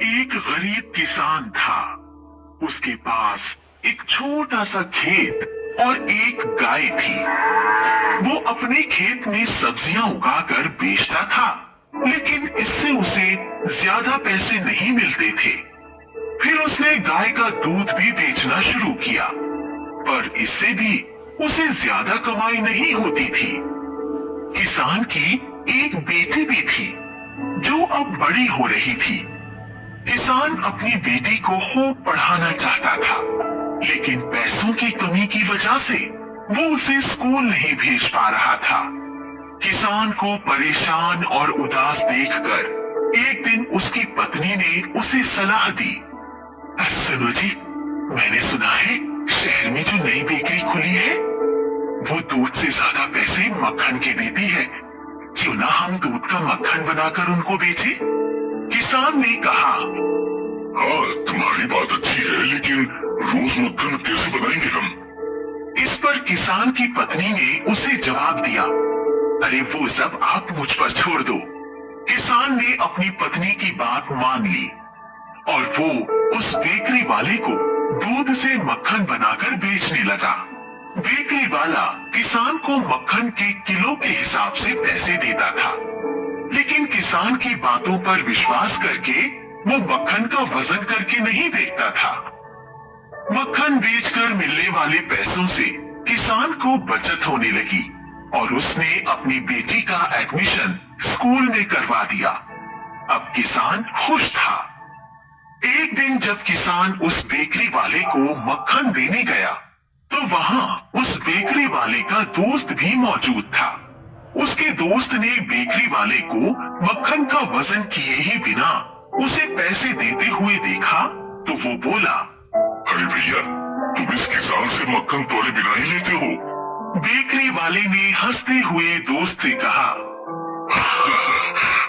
एक गरीब किसान था। उसके पास एक छोटा सा खेत और एक गाय थी। वो अपने खेत में सब्जियां उगाकर बेचता था, लेकिन इससे उसे ज्यादा पैसे नहीं मिलते थे। फिर उसने गाय का दूध भी बेचना शुरू किया, पर इससे भी उसे ज्यादा कमाई नहीं होती थी। किसान की एक बेटी भी थी, जो अब बड़ी हो रही थी। किसान अपनी बेटी को खूब पढ़ाना चाहता था, लेकिन पैसों की कमी की वजह से वो उसे स्कूल नहीं भेज पा रहा था। किसान को परेशान और उदास देखकर एक दिन उसकी पत्नी ने उसे सलाह दी। सुनो जी, मैंने सुना है शहर में जो नई बेकरी खुली है, वो दूध से ज्यादा पैसे मक्खन के देती है। क्यों ना हम दूध का मक्खन बनाकर उनको बेचें? किसान ने कहा। हाँ, तुम्हारी बात अच्छी है, लेकिन रोज मक्खन कैसे बनाएंगे हम? इस पर किसान की पत्नी ने उसे जवाब दिया, अरे वो सब आप मुझ पर छोड़ दो। किसान ने अपनी पत्नी की बात मान ली और वो उस बेकरी वाले को दूध से मक्खन बनाकर बेचने लगा। बेकरी वाला किसान को मक्खन के किलो के हिसाब से पैसे देता था, लेकिन किसान की बातों पर विश्वास करके वो मक्खन का वजन करके नहीं देखता था। मक्खन बेचकर मिलने वाले पैसों से किसान को बचत होने लगी और उसने अपनी बेटी का एडमिशन स्कूल में करवा दिया। अब किसान खुश था। एक दिन जब किसान उस बेकरी वाले को मक्खन देने गया, तो वहां उस बेकरी वाले का दोस्त भी मौजूद था। उसके दोस्त ने बेकरी वाले को मक्खन का वजन किए ही बिना उसे पैसे देते हुए देखा, तो वो बोला, अरे भैया, तुम इस किसान से मक्खन तोले बिना ही लेते हो? बेकरी वाले ने हंसते हुए दोस्त से कहा,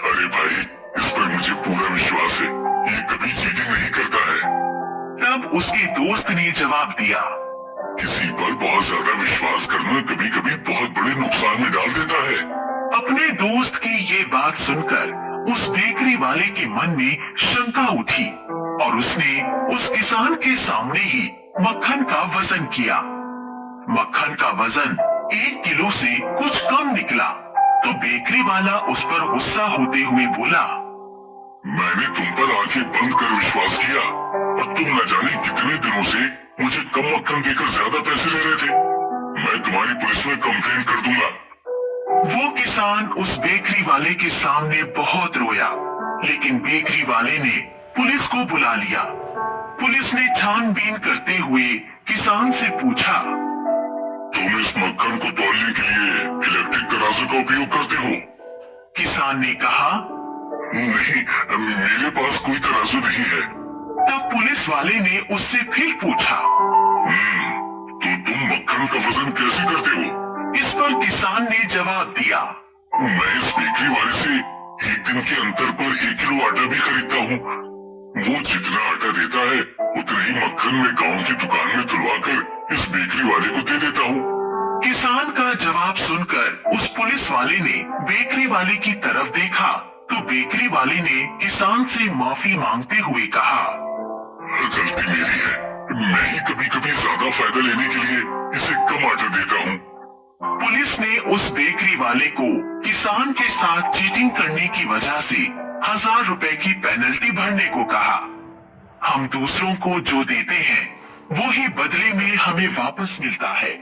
अरे भाई, इस पर मुझे पूरा विश्वास है, ये कभी चीटिंग नहीं करता है। तब उसके दोस्त ने जवाब दिया, किसी पर बहुत ज्यादा विश्वास करना कभी कभी बहुत बड़े नुकसान में डाल देता है। अपने दोस्त की ये बात सुनकर उस बेकरी वाले के मन में शंका उठी और उसने उस किसान के सामने ही मक्खन का वजन किया। मक्खन का वजन 1 किलो से कुछ कम निकला, तो बेकरी वाला उस पर गुस्सा होते हुए बोला, मैंने तुम पर आंखें बंद कर विश्वास किया और तुम न जाने कितने दिनों से मुझे कम मक्खन देकर ज्यादा पैसे ले रहे थे। मैं तुम्हारी पुलिस में कंप्लेंट कर दूंगा। वो किसान उस बेकरी वाले के सामने बहुत रोया, लेकिन बेकरी वाले ने पुलिस को बुला लिया। पुलिस ने छानबीन करते हुए किसान से पूछा, तुम इस मक्खन को तौलने के लिए इलेक्ट्रिक तराजू का उपयोग करते हो? किसान ने कहा, नहीं, मेरे पास कोई तराजू नहीं है। तब पुलिस वाले ने उससे फिर पूछा, तो तुम मक्खन का वजन कैसे करते हो? इस पर किसान ने जवाब दिया, मैं इस बेकरी वाले से एक दिन के अंतर पर 1 किलो आटा भी खरीदता हूँ। वो जितना आटा देता है उतना ही मक्खन में गांव की दुकान में तुलवाकर इस बेकरी वाले को दे देता हूँ। किसान का जवाब सुनकर उस पुलिस वाले ने बेकरी वाले की तरफ देखा, तो बेकरी वाले ने किसान से माफी मांगते हुए कहा, गलती मेरी है, मैं ही कभी कभी ज्यादा फायदा लेने के लिए इसे कम आटा देता हूँ। पुलिस ने उस बेकरी वाले को किसान के साथ चीटिंग करने की वजह से 1000 रुपए की पेनल्टी भरने को कहा। हम दूसरों को जो देते हैं वो ही बदले में हमें वापस मिलता है।